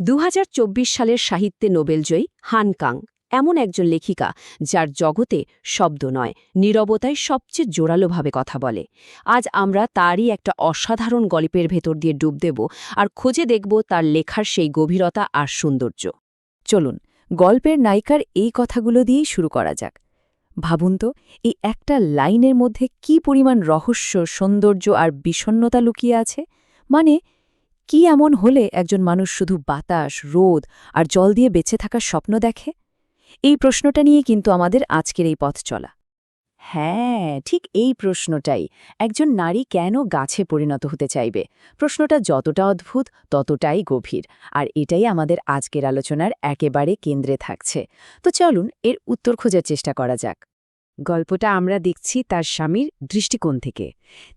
২০২৪ সালের সাহিত্যে নোবেলজয়ী হান কাং এমন একজন লেখিকা যার জগতে শব্দ নয়, নীরবতায় সবচেয়ে জোরালোভাবে কথা বলে। আজ আমরা তারই একটা অসাধারণ গল্পের ভেতর দিয়ে ডুব দেব আর খুঁজে দেখব তার লেখার সেই গভীরতা আর সৌন্দর্য। চলুন গল্পের নায়িকার এই কথাগুলো দিয়েই শুরু করা যাক। ভাবুন তো, এই একটা লাইনের মধ্যে কি পরিমাণ রহস্য, সৌন্দর্য আর বিষণ্ণতা লুকিয়ে আছে। মানে, কি এমন হলে একজন মানুষ শুধু বাতাস, রোদ আর জল দিয়ে বেঁচে থাকার স্বপ্ন দেখে? এই প্রশ্নটা নিয়ে কিন্তু আমাদের আজকের এই পথ চলা। হ্যাঁ, ঠিক এই প্রশ্নটাই। একজন নারী কেন গাছে পরিণত হতে চাইবে? প্রশ্নটা যতটা অদ্ভুত ততটাই গভীর, আর এটাই আমাদের আজকের আলোচনার একেবারে কেন্দ্রে থাকছে। তো চলুন এর উত্তর খোঁজার চেষ্টা করা যাক। গল্পটা আমরা দেখছি তার স্বামীর দৃষ্টিকোণ থেকে।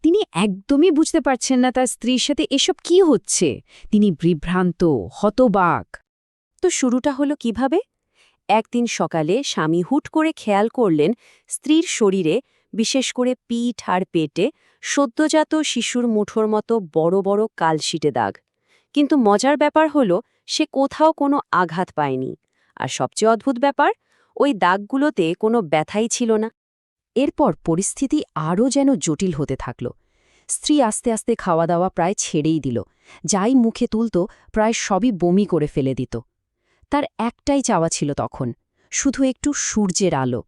তিনি একদমই বুঝতে পারছেন না তার স্ত্রীর সাথে এসব কি হচ্ছে। তিনি বিভ্রান্ত, হতবাক। তো শুরুটা হলো কিভাবে? একদিন সকালে স্বামী হুট করে খেয়াল করলেন স্ত্রীর শরীরে, বিশেষ করে পিঠ আর পেটে, সদ্যজাত শিশুর মুঠোর মতো বড় বড় কালশিটে দাগ। কিন্তু মজার ব্যাপার হলো সে কোথাও কোনো আঘাত পায়নি। আর সবচেয়ে অদ্ভুত ব্যাপার, ওই দাগগুলোতে কোনো ব্যথাই ছিল না। এরপর পরিস্থিতি আরও যেন জটিল হতে থাকল। স্ত্রী আস্তে আস্তে খাওয়া দাওয়া প্রায় ছেড়েই দিল। যাই মুখে তুলত প্রায় সবই বমি করে ফেলে দিত। তার একটাই চাওয়া ছিল তখন, শুধু একটু সূর্যের আলো।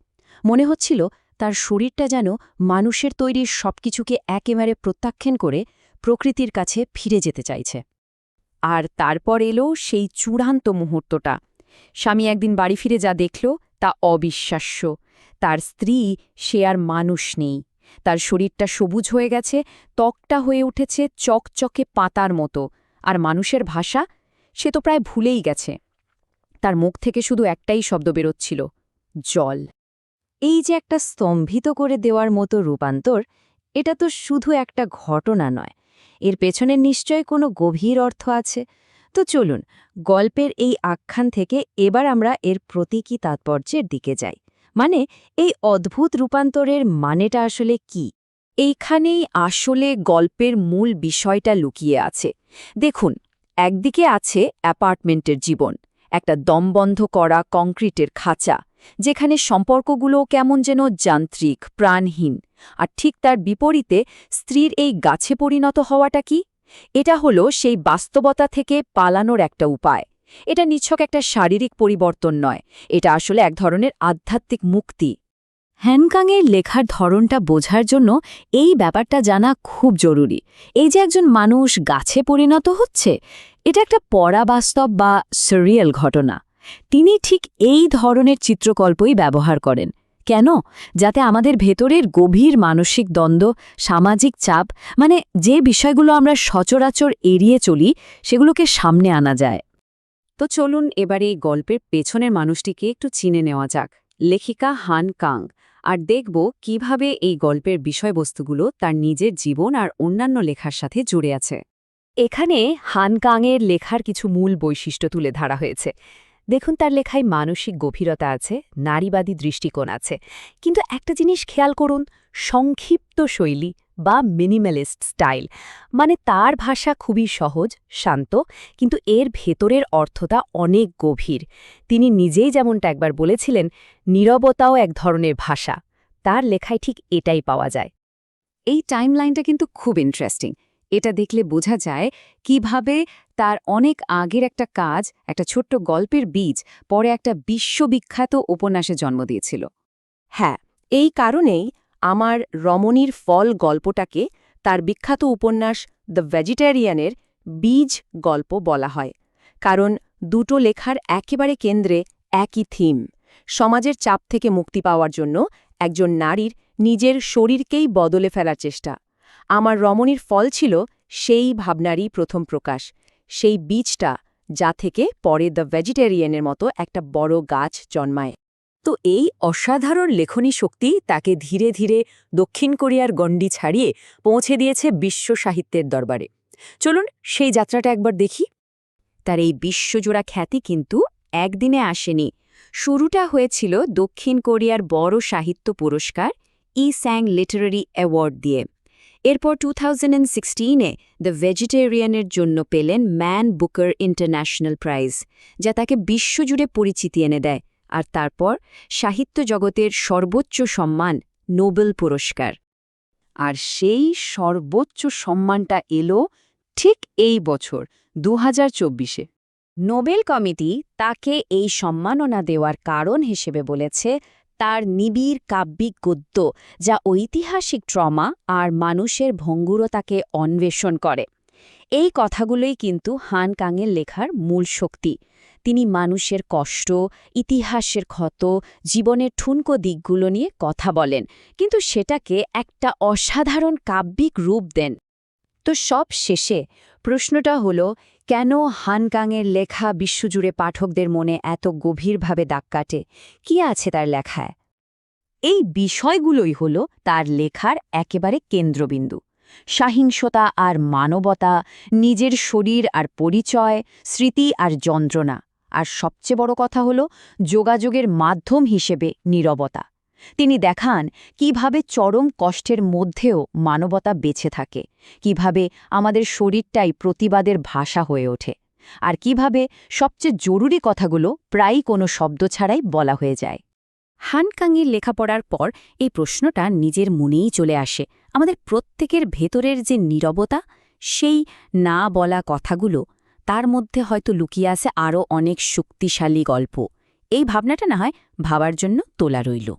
মনে হচ্ছিল তার শরীরটা যেন মানুষের তৈরি সবকিছুকে একেবারে প্রত্যাখ্যান করে প্রকৃতির কাছে ফিরে যেতে চাইছে। আর তারপর এলো সেই চূড়ান্ত মুহূর্তটা। স্বামী একদিন বাড়ি ফিরে যা দেখল তা অবিশ্বাস্য। তার স্ত্রী, সে আর মানুষ নেই। তার শরীরটা সবুজ হয়ে গেছে, ত্বকটা হয়ে উঠেছে চকচকে পাতার মতো। আর মানুষের ভাষা, সে তো প্রায় ভুলেই গেছে। তার মুখ থেকে শুধু একটাই শব্দ বেরোচ্ছিল, জল। এই যে একটা স্তম্ভিত করে দেওয়ার মতো রূপান্তর, এটা তো শুধু একটা ঘটনা নয়, এর পেছনে নিশ্চয় কোনো গভীর অর্থ আছে। তো চলুন গল্পের এই আখ্যান থেকে এবার আমরা এর প্রতীকী তাৎপর্যের দিকে যাই। মানে, এই অদ্ভুত রূপান্তরের মানেটা আসলে কি? এইখানেই আসলে গল্পের মূল বিষয়টা লুকিয়ে আছে। দেখুন, একদিকে আছে অ্যাপার্টমেন্টের জীবন, একটা দমবন্ধ করা কংক্রিটের খাঁচা, যেখানে সম্পর্কগুলো কেমন যেন যান্ত্রিক, প্রাণহীন। আর ঠিক তার বিপরীতে স্ত্রীর এই গাছে পরিণত হওয়াটা কি? এটা হলো সেই বাস্তবতা থেকে পালানোর একটা উপায়। এটা নিছক একটা শারীরিক পরিবর্তন নয়, এটা আসলে এক ধরনের আধ্যাত্মিক মুক্তি। হ্যানকাংয়ের লেখার ধরনটা বোঝার জন্য এই ব্যাপারটা জানা খুব জরুরি। এই যে একজন মানুষ গাছে পরিণত হচ্ছে, এটা একটা পরাবাস্তব বা সারিয়াল ঘটনা। তিনি ঠিক এই ধরনের চিত্রকল্পই ব্যবহার করেন। কেন? যাতে আমাদের ভেতরের গভীর মানসিক দ্বন্দ্ব, সামাজিক চাপ, মানে যে বিষয়গুলো আমরা সচরাচর এড়িয়ে চলি, সেগুলোকে সামনে আনা যায়। তো চলুন এবারে এই গল্পের পেছনের মানুষটিকে একটু চিনে নেওয়া যাক, লেখিকা হান কাং, আর দেখব কিভাবে এই গল্পের বিষয়বস্তুগুলো তার নিজের জীবন আর অন্যান্য লেখার সাথে জুড়ে আছে। এখানে হান কাংয়ের লেখার কিছু মূল বৈশিষ্ট্য তুলে ধরা হয়েছে। দেখুন, তার লেখায় মানসিক গভীরতা আছে, নারীবাদী দৃষ্টিকোণ আছে। কিন্তু একটা জিনিস খেয়াল করুন, সংক্ষিপ্ত শৈলী বা মিনিমালিস্ট স্টাইল। মানে তার ভাষা খুবই সহজ, শান্ত, কিন্তু এর ভেতরের অর্থটা অনেক গভীর। তিনি নিজেই যেমনটা একবার বলেছিলেন, নীরবতাও এক ধরনের ভাষা। তার লেখায় ঠিক এটাই পাওয়া যায়। এই টাইমলাইনটা কিন্তু খুব ইন্টারেস্টিং। এটা দেখলে বোঝা যায় কিভাবে তার অনেক আগের একটা কাজ, একটা ছোট্ট গল্পের বীজ, পরে একটা বিশ্ববিখ্যাত উপন্যাসে জন্ম দিয়েছিল। হ্যাঁ, এই কারণেই আমার রমণীর ফল গল্পটাকে তার বিখ্যাত উপন্যাস দ্য ভেজিটেরিয়ানের বীজ গল্প বলা হয়। কারণ দুটো লেখার একেবারে কেন্দ্রে একই থিম, সমাজের চাপ থেকে মুক্তি পাওয়ার জন্য একজন নারীর নিজের শরীরকেই বদলে ফেলার চেষ্টা। আমার রমণীর ফল ছিল সেই ভাবনারই প্রথম প্রকাশ, সেই বীজটা যা থেকে পরে দ্য ভেজিটেরিয়ানের মতো একটা বড় গাছ জন্মায়। তো এই অসাধারণ লেখনী শক্তি তাকে ধীরে ধীরে দক্ষিণ কোরিয়ার গণ্ডি ছাড়িয়ে পৌঁছে দিয়েছে বিশ্ব সাহিত্যের দরবারে। চলুন সেই যাত্রাটা একবার দেখি। তার এই বিশ্বজোড়া খ্যাতি কিন্তু একদিনে আসেনি। শুরুটা হয়েছিল দক্ষিণ কোরিয়ার বড় সাহিত্য পুরস্কার ইস্যাং লিটারারি অ্যাওয়ার্ড দিয়ে। এরপর 2016-এ দ্য ভেজিটেরিয়ানের জন্য পেলেন ম্যান বুকার ইন্টারন্যাশনাল প্রাইজ, যা তাকে বিশ্বজুড়ে পরিচিতি এনে দেয়, আর তারপর সাহিত্য জগতের সর্বোচ্চ সম্মান নোবেল পুরস্কার। আর সেই সর্বোচ্চ সম্মানটা এলো ঠিক এই বছর 2024-এ। নোবেল কমিটি তাকে এই সম্মাননা দেওয়ার কারণ হিসেবে বলেছে তার নিবিড় কাব্যিক গদ্য, যা ঐতিহাসিক ট্রমা আর মানুষের ভঙ্গুরতাকে অন্বেষণ করে। এই কথাগুলোই কিন্তু হান কাংয়ের লেখার মূল শক্তি। তিনি মানুষের কষ্ট, ইতিহাসের ক্ষত, জীবনের ঠুনকো দিকগুলো নিয়ে কথা বলেন, কিন্তু সেটাকে একটা অসাধারণ কাব্যিক রূপ দেন। তো সব শেষে প্রশ্নটা হলো, কেন হান কাংয়ের লেখা বিশ্বজুড়ে পাঠকদের মনে এত গভীরভাবে দাগ কাটে? কি আছে তার লেখায়? এই বিষয়গুলোই হলো তার লেখার একেবারে কেন্দ্রবিন্দু। সহিংসতা আর মানবতা, নিজের শরীর আর পরিচয়, স্মৃতি আর যন্ত্রণা, আর সবচেয়ে বড় কথা হলো যোগাযোগের মাধ্যম হিসেবে নীরবতা। তিনি দেখান কিভাবে চরম কষ্টের মধ্যেও মানবতা বেঁচে থাকে, কিভাবে আমাদের শরীরটাই প্রতিবাদের ভাষা হয়ে ওঠে, আর কিভাবে সবচেয়ে জরুরি কথাগুলো প্রায়ই কোনো শব্দ ছাড়াই বলা হয়ে যায়। হান কাংয়ের লেখাপড়ার পর এই প্রশ্নটা নিজের মনেই চলে আসে, আমাদের প্রত্যেকের ভেতরের যে নীরবতা, সেই না বলা কথাগুলো, তার মধ্যে হয়তো লুকিয়ে আছে আরও অনেক শক্তিশালী গল্প। এই ভাবনাটা না হয় ভাবার জন্য তোলা রইল।